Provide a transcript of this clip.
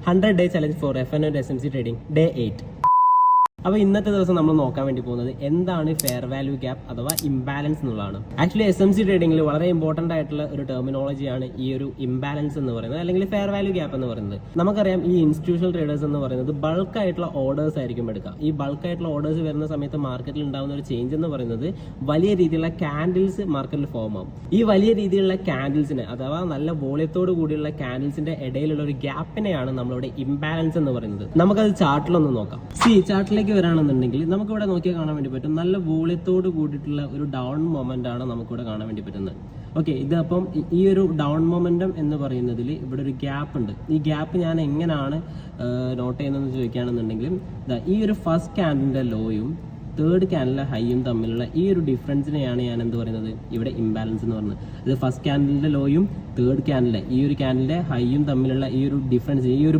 100-day challenge for F&O and SMC trading, day 8. അപ്പോൾ ഇന്നത്തെ ദിവസം നമ്മൾ നോക്കാൻ വേണ്ടി പോകുന്നത് എന്താണ് ഫെയർ വാല്യൂ ഗ്യാപ്പ് അഥവാ ഇംബാലൻസ് എന്നുള്ളതാണ്. ആക്ച്വലി SMC ട്രേഡിംഗിൽ വളരെ ഇമ്പോർട്ടൻ്റ് ആയിട്ടുള്ള ഒരു ടെർമിനോളജിയാണ് ഈ ഒരു ഇംബാലൻസ് എന്ന് പറയുന്നത്, അല്ലെങ്കിൽ ഫെയർ വാല്യൂ ഗ്യാപ്പ് എന്ന് പറയുന്നത്. നമുക്കറിയാം ഈ ഇൻസ്റ്റിറ്റ്യൂഷണൽ ട്രേഡേഴ്സ് എന്ന് പറയുന്നത് ബൾക്ക് ആയിട്ടുള്ള ഓർഡേഴ്സ് ആയിരിക്കും എടുക്കുക. ഈ ബൾക്ക് ആയിട്ടുള്ള ഓർഡേഴ്സ് വരുന്ന സമയത്ത് മാർക്കറ്റിൽ ഉണ്ടാകുന്ന ഒരു ചേഞ്ച് എന്ന് പറയുന്നത് വലിയ രീതിയിലുള്ള ക്യാൻഡിൽസ് മാർക്കറ്റിൽ ഫോം ആവും. ഈ വലിയ രീതിയിലുള്ള ക്യാൻഡിൽസിന് അഥവാ നല്ല വോളിയത്തോട് കൂടിയുള്ള ക്യാൻഡിൽസിന്റെ ഇടയിലുള്ള ഒരു ഗ്യാപ്പിനെയാണ് നമ്മളിവിടെ ഇംബാലൻസ് എന്ന് പറയുന്നത്. നമുക്കത് ചാർട്ടിലൊന്ന് നോക്കാം. ചാർട്ടിലേക്ക് വരാണെന്നുണ്ടെങ്കിൽ നമുക്കിവിടെ നോക്കിയാൽ കാണാൻ വേണ്ടി പറ്റും നല്ല വോളിയത്തോട് കൂടിയിട്ടുള്ള ഒരു ഡൗൺ മൊമെന്റ് ആണ് നമുക്കിവിടെ കാണാൻ വേണ്ടി പറ്റുന്നത്. ഓക്കെ, ഇത് അപ്പം ഈ ഒരു ഡൗൺ മൊമെന്റം എന്ന് പറയുന്നതിൽ ഇവിടെ ഒരു ഗ്യാപ്പ് ഉണ്ട്. ഈ ഗ്യാപ്പ് ഞാൻ എങ്ങനെയാണ് നോട്ട് ചെയ്യുന്നതെന്ന് ചോദിക്കുകയാണെന്നുണ്ടെങ്കിൽ ഈ ഒരു ഫസ്റ്റ് ക്യാൻഡിലിന്റെ ലോയും തേർഡ് ക്യാൻഡിലെ ഹൈയും തമ്മിലുള്ള ഈ ഒരു ഡിഫറൻസിനെയാണ് ഞാൻ എന്ത് പറയുന്നത് ഇവിടെ ഇംബാലൻസ് എന്ന് പറയുന്നത്. ഇത് ഫസ്റ്റ് ക്യാൻഡിലിന്റെ ലോയും തേർഡ് ക്യാൻഡിലെ ഈ ഒരു ക്യാൻഡിലിന്റെ ഹൈയും തമ്മിലുള്ള ഈ ഒരു ഡിഫറൻസ്, ഈ ഒരു